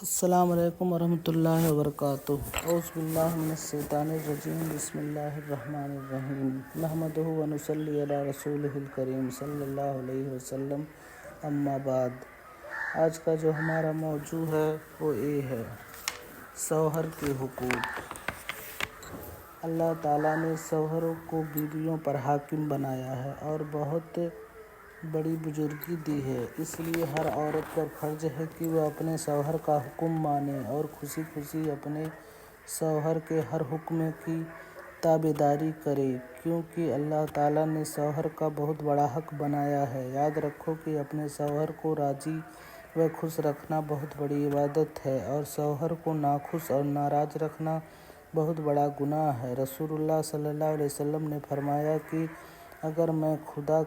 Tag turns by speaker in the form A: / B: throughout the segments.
A: السلام علیکم ورحمۃ اللہ وبرکاتہ۔ اعوذ باللہ من الشیطان الرجیم، بسم اللہ الرحمن الرحیم، نحمدہ و نصلی علی رسولہ الکریم صلی اللہ علیہ وسلم، اما بعد۔ آج کا جو ہمارا موضوع ہے وہ یہ ہے شوہر کے حقوق۔ اللہ تعالیٰ نے شوہروں کو بیویوں پر حاکم بنایا ہے اور بہت بڑی بزرگی دی ہے، اس لیے ہر عورت پر فرض ہے کہ وہ اپنے شوہر کا حکم مانے اور خوشی خوشی اپنے شوہر کے ہر حکم کی تابعداری کرے، کیونکہ اللہ تعالیٰ نے شوہر کا بہت بڑا حق بنایا ہے۔ یاد رکھو کہ اپنے شوہر کو راضی و خوش رکھنا بہت بڑی عبادت ہے اور شوہر کو ناخوش اور ناراض رکھنا بہت بڑا گناہ ہے۔ رسول اللہ صلی اللہ علیہ وسلم نے فرمایا کہ اگر میں خدا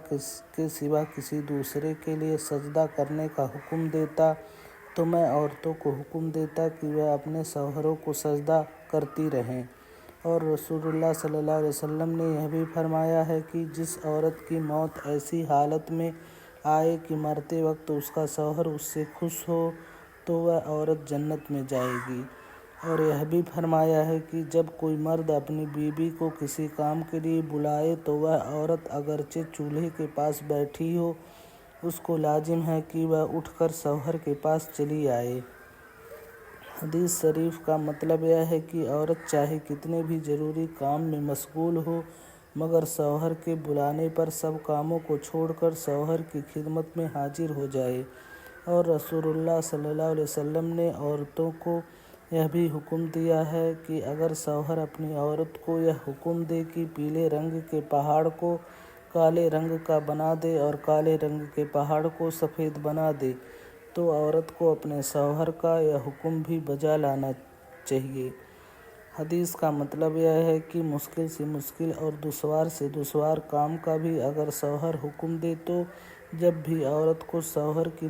A: کے سوا کسی دوسرے کے لیے سجدہ کرنے کا حکم دیتا تو میں عورتوں کو حکم دیتا کہ وہ اپنے شوہروں کو سجدہ کرتی رہیں، اور رسول اللہ صلی اللہ علیہ وسلم نے یہ بھی فرمایا ہے کہ جس عورت کی موت ایسی حالت میں آئے کہ مرتے وقت اس کا شوہر اس سے خوش ہو تو وہ عورت جنت میں جائے گی، اور یہ بھی فرمایا ہے کہ جب کوئی مرد اپنی بیوی کو کسی کام کے لیے بلائے تو وہ عورت اگرچہ چولہے کے پاس بیٹھی ہو، اس کو لازم ہے کہ وہ اٹھ کر شوہر کے پاس چلی آئے۔ حدیث شریف کا مطلب یہ ہے کہ عورت چاہے کتنے بھی ضروری کام میں مشغول ہو مگر شوہر کے بلانے پر سب کاموں کو چھوڑ کر شوہر کی خدمت میں حاضر ہو جائے، اور رسول اللہ صلی اللہ علیہ وسلم نے عورتوں کو یہ بھی حکم دیا ہے کہ اگر شوہر اپنی عورت کو یہ حکم دے کہ پیلے رنگ کے پہاڑ کو کالے رنگ کا بنا دے اور کالے رنگ کے پہاڑ کو سفید بنا دے تو عورت کو اپنے شوہر کا یہ حکم بھی بجا لانا چاہیے۔ حدیث کا مطلب یہ ہے کہ مشکل سے مشکل اور دشوار سے دشوار کام کا بھی اگر شوہر حکم دے تو جب بھی عورت کو شوہر کی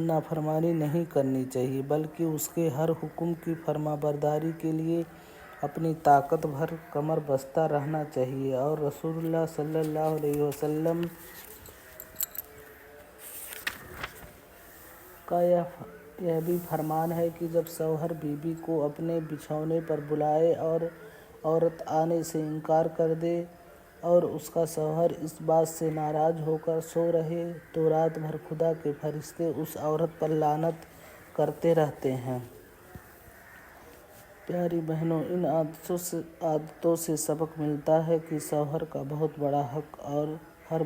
A: نافرمانی نہیں کرنی چاہیے، بلکہ اس کے ہر حکم کی فرمانبرداری کے لیے اپنی طاقت بھر کمر بستہ رہنا چاہیے۔ اور رسول اللہ صلی اللہ علیہ وسلم کا یہ بھی فرمان ہے کہ جب شوہر بیوی کو اپنے بچھونے پر بلائے اور عورت آنے سے انکار کر دے اور اس کا شوہر اس بات سے ناراض ہو کر سو رہے تو رات بھر خدا کے فرشتے اس عورت پر لعنت کرتے رہتے ہیں۔ پیاری بہنوں، ان عادتوں سے سبق ملتا ہے کہ شوہر کا بہت بڑا حق اور ہر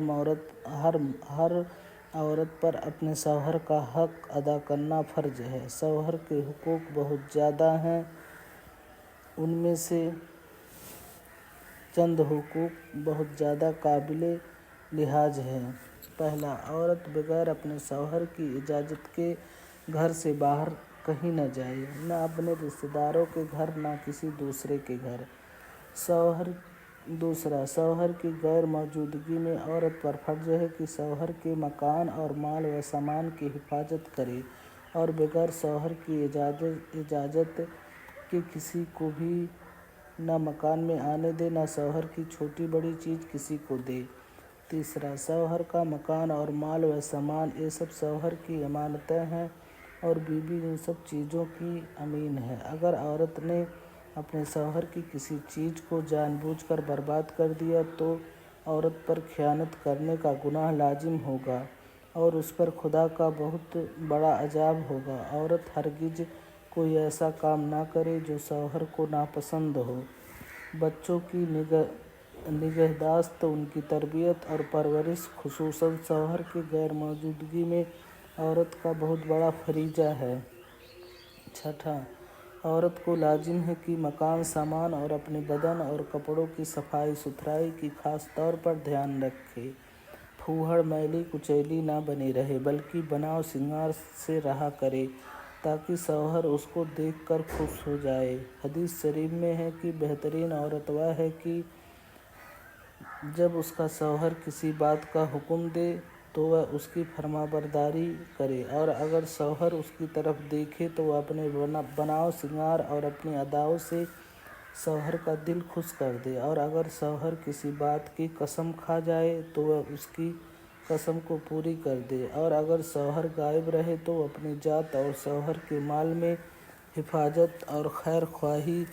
A: عورت پر اپنے شوہر کا حق ادا کرنا فرض ہے۔ شوہر کے حقوق بہت زیادہ ہیں، ان میں سے چند حقوق بہت زیادہ قابل لحاظ ہیں۔ پہلا، عورت بغیر اپنے شوہر کی اجازت کے گھر سے باہر کہیں نہ جائے، نہ اپنے رشتہ داروں کے گھر نہ کسی دوسرے کے گھر۔ دوسرا، شوہر کی غیر موجودگی میں عورت پر فرض ہے کہ شوہر کے مکان اور مال و سامان کی حفاظت کرے اور بغیر شوہر کی اجازت کے کسی کو بھی نہ مکان میں آنے دے، نہ شوہر کی چھوٹی بڑی چیز کسی کو دے۔ تیسرا، شوہر کا مکان اور مال و سامان یہ سب شوہر کی امانتیں ہیں اور بیوی ان سب چیزوں کی امین ہے۔ اگر عورت نے اپنے شوہر کی کسی چیز کو جان بوجھ کر برباد کر دیا تو عورت پر خیانت کرنے کا گناہ لازم ہوگا اور اس پر خدا کا بہت بڑا عذاب ہوگا۔ عورت ہرگز کوئی ایسا کام نہ کرے جو شوہر کو ناپسند ہو۔ بچوں کی نگہداشت، ان کی تربیت اور پرورش خصوصاً شوہر کی غیر موجودگی میں عورت کا بہت بڑا فریضہ ہے۔ چھٹا، عورت کو لازم ہے کہ مکان، سامان اور اپنے بدن اور کپڑوں کی صفائی ستھرائی کی خاص طور پر دھیان رکھے۔ پھوہڑ، میلی کچیلی نہ بنی رہے بلکہ بناؤ سنگار سے رہا کرے تاکہ شوہر اس کو دیکھ کر خوش ہو جائے۔ حدیث شریف میں ہے کہ بہترین عورت وہ ہے کہ جب اس کا شوہر کسی بات کا حکم دے تو وہ اس کی فرمانبرداری کرے، اور اگر شوہر اس کی طرف دیکھے تو وہ اپنے بناؤ سنگار اور اپنی اداؤں سے شوہر کا دل خوش کر دے، اور اگر شوہر کسی بات کی قسم کھا جائے تو وہ اس کی قسم کو پوری کر دے، اور اگر شوہر غائب رہے تو اپنی ذات اور شوہر کے مال میں حفاظت اور خیر خواہی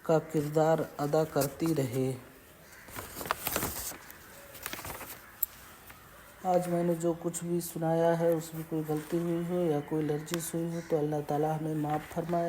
A: کا کردار ادا کرتی رہے۔ آج میں نے جو کچھ بھی سنایا ہے اس میں کوئی غلطی ہوئی ہو یا کوئی لرزش ہوئی ہو تو اللہ تعالیٰ ہمیں معاف فرمائے۔